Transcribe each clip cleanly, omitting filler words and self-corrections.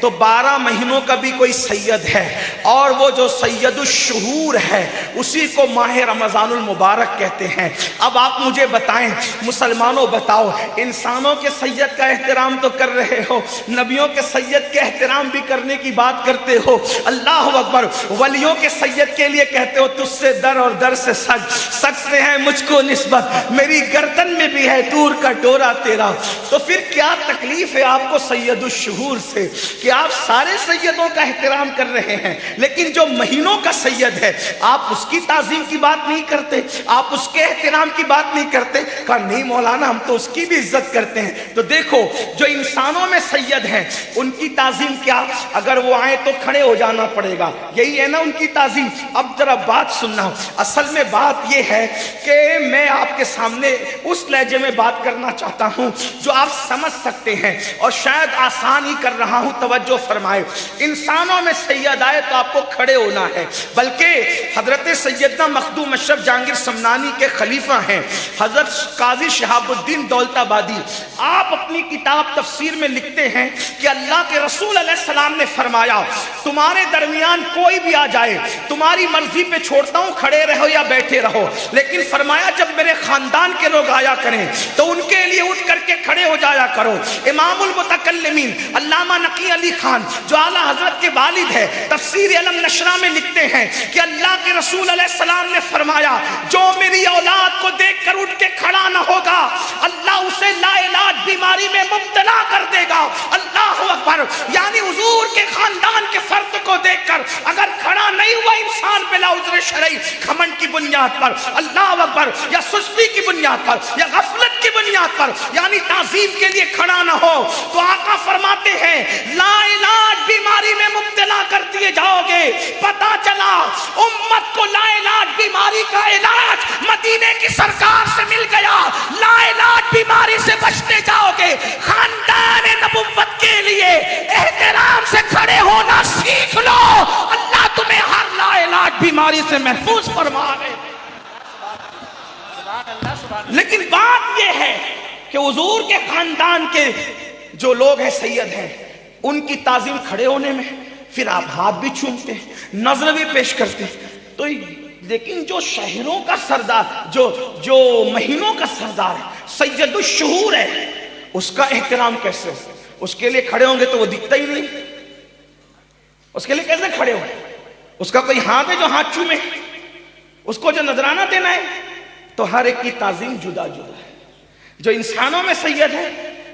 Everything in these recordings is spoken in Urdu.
تو 12 مہینوں کا بھی کوئی سید ہے، اور وہ جو سید الشہور ہے اسی کو ماہ رمضان المبارک کہتے ہیں۔ اب آپ مجھے بتائیں مسلمانوں، بتاؤ، انسانوں کے سید کا احترام تو کر رہے ہو، نبیوں کے سید کے احترام بھی کرنے کی بات کرتے ہو، اللہ اکبر، ولیوں کے سید کے لیے کہتے ہو تجھ سے در اور در سے سگ، سگ سے ہے مجھ کو نسبت، میری گردن میں بھی ہے دور کا ڈورا تیرا۔ تو پھر کیا تکلیف ہے آپ کو سید الشہور سے کہ آپ سارے سیدوں کا احترام کر رہے ہیں، لیکن جو مہینوں کا سید ہے آپ اس کی تعظیم کی بات نہیں کرتے، آپ اس کے احترام کی بات نہیں کرتے؟ کہا نہیں مولانا، ہم تو اس کی بھی عزت کرتے ہیں۔ تو دیکھو جو انسانوں میں سید ہیں ان کی تعظیم کیا، اگر وہ آئیں تو کھڑے ہو جانا پڑے گا، یہی ہے نا ان کی تعظیم۔ اب ذرا بات سننا، اصل میں بات یہ ہے کہ میں آپ کے سامنے اس لہجے میں بات کرنا چاہتا ہوں جو آپ سمجھ سکتے ہیں، اور شاید آسان ہی کر رہا ہوں، توجہ فرمائے۔ انسانوں میں سید آئے تو آپ کو کھڑے ہونا ہے، بلکہ حضرت سیدنا مخدوم اشرف جہانگیر سمنانی کے خلیفہ ہیں حضرت قاضی شہاب الدین دولت آبادی، آپ اپنی کتاب تفسیر میں لکھتے ہیں کہ اللہ کے رسول علیہ السلام نے فرمایا تمہارے درمیان کوئی بھی آ جائے تمہاری مرضی پہ چھوڑتا ہوں، کھڑے رہو یا بیٹھے رہو، لیکن فرمایا جب میرے خاندان کے لوگ آیا کریں تو ان کے لیے اٹھ کر کے کھڑے ہو جایا کرو۔ امام المتکلمین علامہ نقی علی خان جو اعلیٰ حضرت کے والد ہے تفسیر علم نشرہ میں لکھتے ہیں کہ اللہ کے رسول علیہ السلام نے فرمایا جو میری اولاد کو دیکھ کر اٹھ کے کھڑا نہ ہوگا اللہ اسے لا علاج بیماری میں مبتلا کر دے گا۔ اللہ اکبر، یعنی حضور کے خاندان کے فرد کو دیکھ کر اگر کھڑا نہیں ہوا انسان بلا عذر شرعی، گھمنڈ کی بنیاد پر، اللہ اکبر، یا سستی کی بنیاد پر یا غفلت کی بنیاد پر، یعنی تعظیم کے لیے کھڑا نہ ہو، تو آقا فرماتے ہیں لا علاج بیماری میں مبتلا کر دیے جاؤ گے۔ پتا چلا امت کو لا علاج بیماری کا علاج مدینے کی سرکار سے مل گیا، لا علاج بیماری سے بچتے جاؤ گے۔ خاندان نبوت کے لیے احترام سے کھڑے ہونا سیکھ لو، اللہ تمہیں ہر لا علاج بیماری سے محفوظ فرما دے۔ لیکن بات یہ ہے کہ حضور کے خاندان کے جو لوگ ہیں سید ہیں ان کی تعظیم کھڑے ہونے میں، پھر آپ ہاتھ بھی چھومتے ہیں، نظر بھی پیش کرتے ہیں، تو لیکن جو شہروں کا سردار، جو مہینوں کا سردار ہے، سید الشہور ہے، اس کا احترام کیسے؟ اس کے لیے کھڑے ہوں گے تو وہ دکھتا ہی نہیں، اس کے لیے کیسے کھڑے ہوں؟ اس کا کوئی ہاتھ ہے جو ہاتھ چومے؟ اس کو جو نذرانہ دینا ہے؟ تو ہر ایک کی تعظیم جدا جدا ہے۔ جو انسانوں میں سید ہے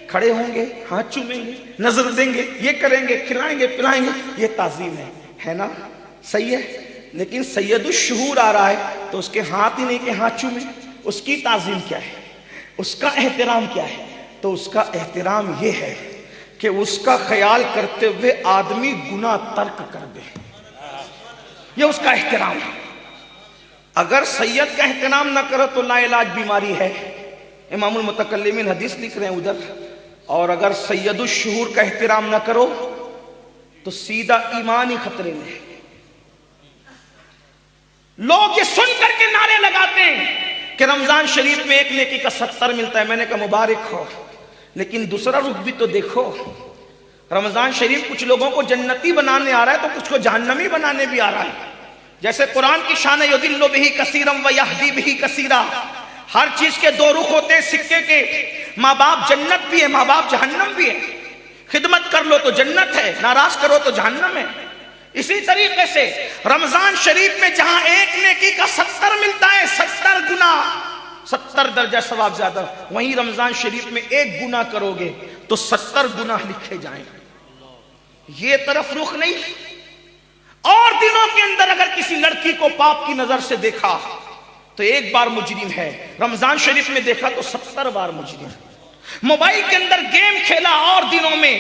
کھڑے ہوں گے، ہاتھ چومیں گے، نظر دیں گے، یہ کریں گے، کھلائیں گے، پلائیں گے، یہ تعظیم ہے نا؟ صحیح ہے۔ لیکن سید الشہور آ رہا ہے تو اس کے ہاتھ ہی نہیں کہ ہاتھ چومیں، اس کی تعظیم کیا ہے، اس کا احترام کیا ہے؟ تو اس کا احترام یہ ہے کہ اس کا خیال کرتے ہوئے آدمی گناہ ترک کر دے، یہ اس کا احترام ہے۔ اگر سید کا احترام نہ کرو تو لا علاج بیماری ہے، امام المتکلمین حدیث لکھ رہے ہیں ادھر، اور اگر سید الشہور کا احترام نہ کرو تو سیدھا ایمان ہی خطرے میں ہے۔ لوگ یہ سن کر کے نعرے لگاتے ہیں کہ رمضان شریف میں ایک نیکی کا 70 ملتا ہے، میں نے کہا مبارک ہو، لیکن دوسرا رخ بھی تو دیکھو، رمضان شریف کچھ لوگوں کو جنتی بنانے آ رہا ہے تو کچھ کو جہنمی بنانے بھی آ رہا ہے۔ جیسے قرآن کی شان ہے یضل بہ کثیرا ویہدی بہ کثیرا، ہر چیز کے دو رخ ہوتے ہیں سکے کے، ماں باپ جنت بھی ہے، ماں باپ جہنم بھی ہے، خدمت کر لو تو جنت ہے، ناراض کرو تو جہنم ہے۔ اسی طریقے سے رمضان شریف میں جہاں ایک نیکی کا 70 ملتا ہے، 70 گنا، 70 درجہ ثواب زیادہ، وہیں رمضان شریف میں ایک گناہ کرو گے تو 70 گناہ لکھے جائیں گے۔ یہ طرف رخ نہیں۔ اور دنوں کے اندر اگر کسی لڑکی کو پاپ کی نظر سے دیکھا تو ایک بار مجرم ہے، رمضان شریف میں دیکھا تو 70 بار مجرم ہے۔ موبائل کے اندر گیم کھیلا اور دنوں میں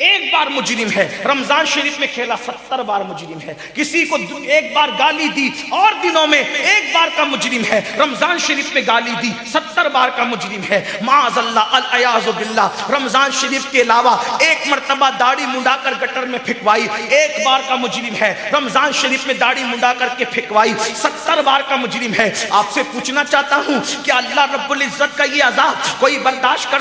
ایک بار مجرم ہے، رمضان شریف میں کھیلا 70 بار مجرم ہے۔ کسی کو ایک بار گالی دی اور دنوں میں ایک بار کا مجرم ہے، رمضان شریف میں گالی دی 70 بار کا مجرم ہے۔ معاذ اللہ، العیاذ باللہ، رمضان شریف کے علاوہ ایک مرتبہ داڑھی منڈا کر گٹر میں پھینکوائی، ایک بار کا مجرم ہے۔ رمضان شریف میں داڑھی منڈا کر کے پھینکوائی 70 بار کا مجرم ہے۔ آپ سے پوچھنا چاہتا ہوں کہ اللہ رب العزت کا یہ عذاب کوئی برداشت کر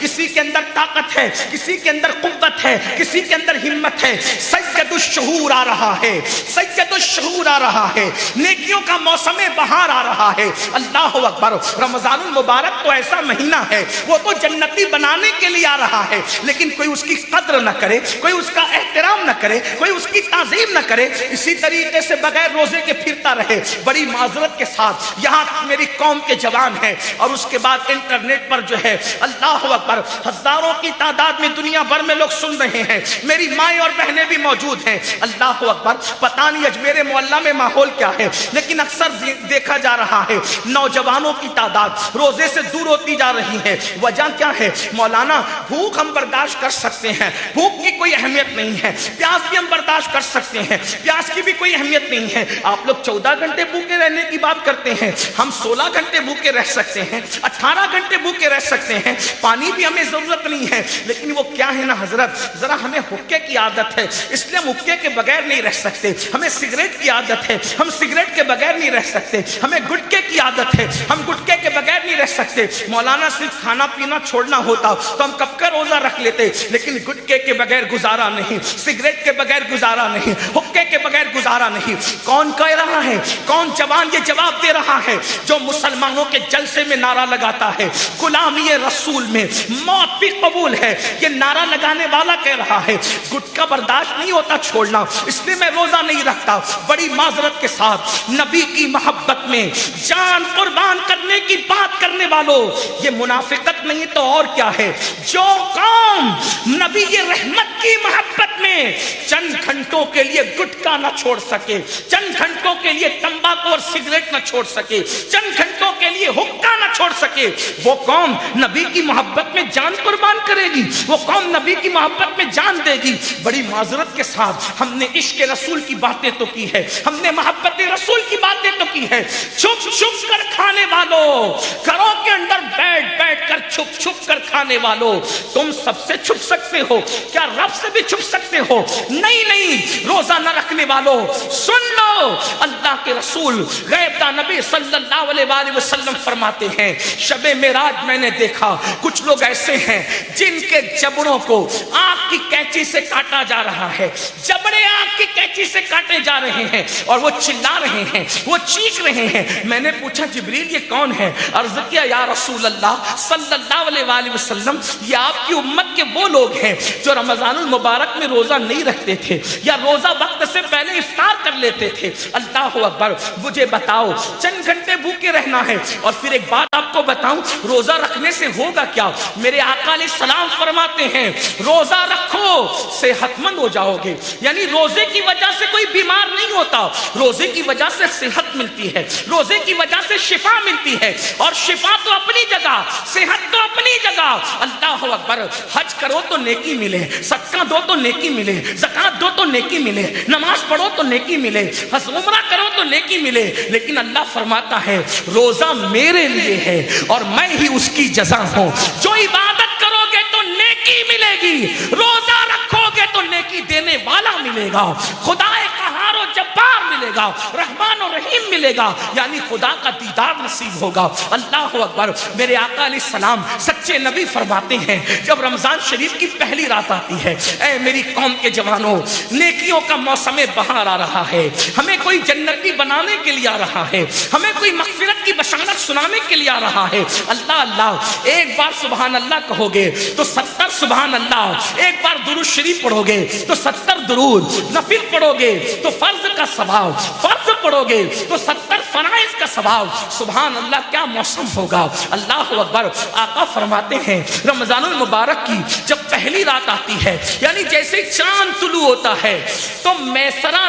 کسی کے اندر طاقت ہے، کسی کے اندر قوت ہے، کسی کے اندر ہمت ہے. سید الشہور آ رہا ہے، سید الشہور آ رہا ہے، نیکیوں کا موسم بہار آ رہا ہے. اللہ اکبر. رمضان المبارک تو ایسا مہینہ ہے، وہ تو جنتی بنانے کے لیے آ رہا ہے، لیکن کوئی اس کی قدر نہ کرے، کوئی اس کا احترام نہ کرے، کوئی اس کی تعظیم نہ کرے، اسی طریقے سے بغیر روزے کے پھرتا رہے. بڑی معذرت کے ساتھ یہاں میری قوم کے جوان ہیں، اور اس کے بعد انٹرنیٹ پر جو ہے اللہ اکبر ہزاروں کی تعداد میں دنیا بھر میں لوگ سن رہے ہیں، میری مائیں اور بہنیں بھی موجود ہیں. اللہ اکبر. پتہ نہیں اجمیر معلیٰ میں ماحول کیا ہے، لیکن اکثر دیکھا جا رہا ہے نوجوانوں کی تعداد روزے سے دور ہوتی جا رہی ہے. وجہ کیا ہے؟ مولانا بھوک ہم برداشت کر سکتے ہیں، بھوک کی کوئی اہمیت نہیں ہے. پیاس بھی ہم برداشت کر سکتے ہیں، پیاس کی بھی کوئی اہمیت نہیں ہے. آپ لوگ 14 گھنٹے بھوکے رہنے کی بات کرتے ہیں، ہم 16 گھنٹے بھوکے رہ سکتے ہیں، 18 گھنٹے بھوکے رہ سکتے ہیں. پانی بھی ہمیں ضرورت نہیں ہے، لیکن وہ کیا ہے نا حضرت، ذرا ہمیں حقے کی عادت ہے، اس لیے ہم حقے کے بغیر نہیں رہ سکتے. ہمیں سگریٹ کی عادت ہے، ہم سگریٹ کے بغیر نہیں رہ سکتے. ہمیں گٹکے کی عادت ہے، ہم گٹکے کے بغیر نہیں رہ سکتے. مولانا صرف کھانا پینا چھوڑنا ہوتا تو ہم کب کا روزہ رکھ لیتے، لیکن گٹکے کے بغیر گزارا نہیں، سگریٹ کے بغیر گزارا نہیں، حقے کے بغیر گزارا نہیں. کون کہہ رہا ہے؟ کون جوان یہ جواب دے رہا ہے؟ جو مسلمانوں کے جلسے میں نعرہ لگاتا ہے غلامی رسول میں موت بھی قبول ہے، یہ نعرہ لگانے والا کہہ رہا ہے گٹکا برداشت نہیں ہوتا چھوڑنا، اس لیے میں روزہ نہیں رکھتا. بڑی معذرت کے ساتھ نبی کی محبت میں جان قربان کرنے کی بات کرنے والوں، یہ منافقت نہیں تو اور کیا ہے؟ جو قوم نبی رحمت کی محبت میں چند گھنٹوں کے لیے گٹکا نہ چھوڑ سکے، چند گھنٹوں کے لیے تمباکو اور سگریٹ نہ چھوڑ سکے، چند گھنٹوں کے لیے حقہ نہ چھوڑ سکے، وہ قوم نبی کی محبت میں جان قربان کرے گی، وہ قوم نبی کی محبت میں جان دے گی. بڑی معذرت کے ساتھ ہم نے عشق رسول کی باتیں تو کی ہے، ہم نے محبت رسول کی باتیں تو کی ہے. چھپ چھپ کر کھانے والوں، گھروں کے اندر بیٹھ کر چھپ چھپ کر کھانے والوں، تم سب سے چھپ سکتے ہو کیا رب سے بھی چھپ سکتے ہو؟ نہیں. روزہ نہ رکھنے والوں سن لو، اللہ کے رسول غیب داں نبی صلی اللہ علیہ وآلہ وسلم فرماتے ہیں شب معراج میں نے دیکھا کچھ لوگ ایسے ہیں جن کے جبڑوں کو آگ کی کینچی سے کاٹا جا رہا ہے، جبڑے آگ کی کینچی سے کاٹے جا رہے ہیں، اور وہ چلا رہے ہیں، وہ چیخ رہے ہیں. میں نے پوچھا جبریل یہ کون ہے؟ عرض کیا یا رسول اللہ صلی اللہ علیہ وآلہ وسلم یہ آپ کی امت کے وہ لوگ ہیں جو رمضان المبارک میں روزہ نہیں رکھتے تھے یا روزہ وقت سے پہلے افطار کر لیتے تھے. اللہ اکبر. مجھے بتاؤ چند گھنٹے بھوکے رہنا ہے، اور پھر ایک بات آپ کو بتاؤں روزہ رکھنے سے ہوگا کیا؟ میرے آقا علیہ السلام فرماتے ہیں روزہ رکھو صحت مند ہو جاؤ گے. یعنی روزے کی وجہ سے کوئی بیمار نہیں ہوتا، روزے کی وجہ سے صحت ملتی ہے، روزے کی وجہ سے شفا ملتی ہے، اور شفا تو اپنی جگہ، صحت تو اپنی جگہ. اللہ اکبر. حج کرو تو نیکی ملے، صدقہ دو تو نیکی ملے، زکات دو تو نیکی ملے، نماز پڑھو تو نیکی ملے، حج عمرہ کرو تو نیکی ملے. لیکن اللہ فرماتا ہے روزہ میرے لیے ہے اور میں ہی اس کی جزا ہوں. جو عبادت کرو گے تو نیکی ملے گی، روزہ رکھو گے تو نیکی دینے والا ملے گا، خدا قہار و جبار ملے گا، رحمان و رحیم ملے گا، یعنی خدا کا دیدار نصیب ہوگا. اللہ اکبر. میرے آقا علیہ السلام سچے نبی فرماتے ہیں جب رمضان شریف کی پہلی رات آتی ہے، اے میری قوم کے جوانوں نیکیوں کا موسم بہار آ رہا ہے، ہمیں کوئی جنتی بنانے کے لیے آ رہا ہے، ہمیں کوئی مغفرت کی بشارت سنانے کے لیے آ رہا ہے. اللہ اللہ. ایک بار سبحان اللہ کہو گے تو 70 سبحان اللہ، ایک بار درود شریف پڑھو گے تو 70 درود، نفل پڑھو گے تو فرض کا ثواب، فرض پڑھو گے تو 70 فرائض کا ثواب. سبحان اللہ کیا موسم ہوگا. اللہ اکبر. آقا فرماتے ہیں رمضان المبارک کی جب پہلی رات آتی ہے، یعنی جیسے چاند طلوع ہوتا ہے تو میسرا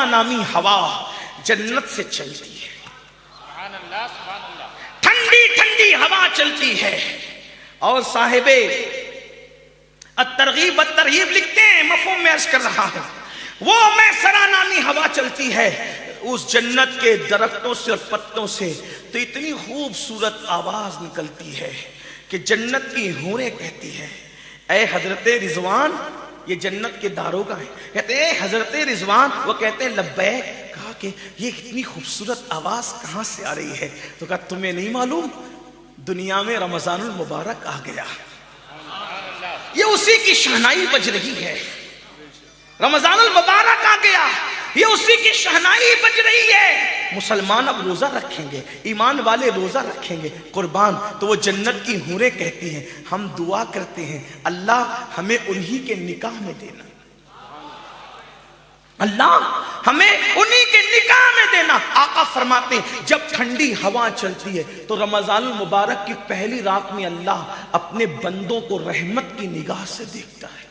نامی ہوا جنت سے چلتی ہے. سبحان اللہ سبحان اللہ. ٹھنڈی ٹھنڈی ہوا چلتی ہے، اور صاحب الترغیب والترہیب لکھتے ہیں، مفہوم میں عرض کر رہا ہوں، وہ میسرا نامی ہوا چلتی ہے اس جنت کے درختوں سے اور پتوں سے تو اتنی خوبصورت آواز نکلتی ہے کہ جنت کی حوریں کہتی ہے اے حضرت رضوان. یہ جنت کے داروغہ ہیں، کہتے ہیں اے حضرت رضوان، وہ کہتے ہیں لبیک. کہ یہ اتنی خوبصورت آواز کہاں سے آ رہی ہے؟ تو کہا تمہیں نہیں معلوم دنیا میں رمضان المبارک آ گیا، یہ اسی کی شہنائی بج رہی ہے۔ رمضان المبارک آ گیا، یہ اسی کی شہنائی بج رہی ہے۔ مسلمان اب روزہ رکھیں گے، ایمان والے روزہ رکھیں گے، قربان تو وہ جنت کی حوریں کہتی ہیں ہم دعا کرتے ہیں اللہ ہمیں انہی کے نکاح میں دینا، اللہ ہمیں انہی کے نکاح میں دینا۔ آقا فرماتے ہیں جب ٹھنڈی ہوا چلتی ہے تو رمضان المبارک کی پہلی رات میں اللہ اپنے بندوں کو رحمت کی نگاہ سے دیکھتا ہے۔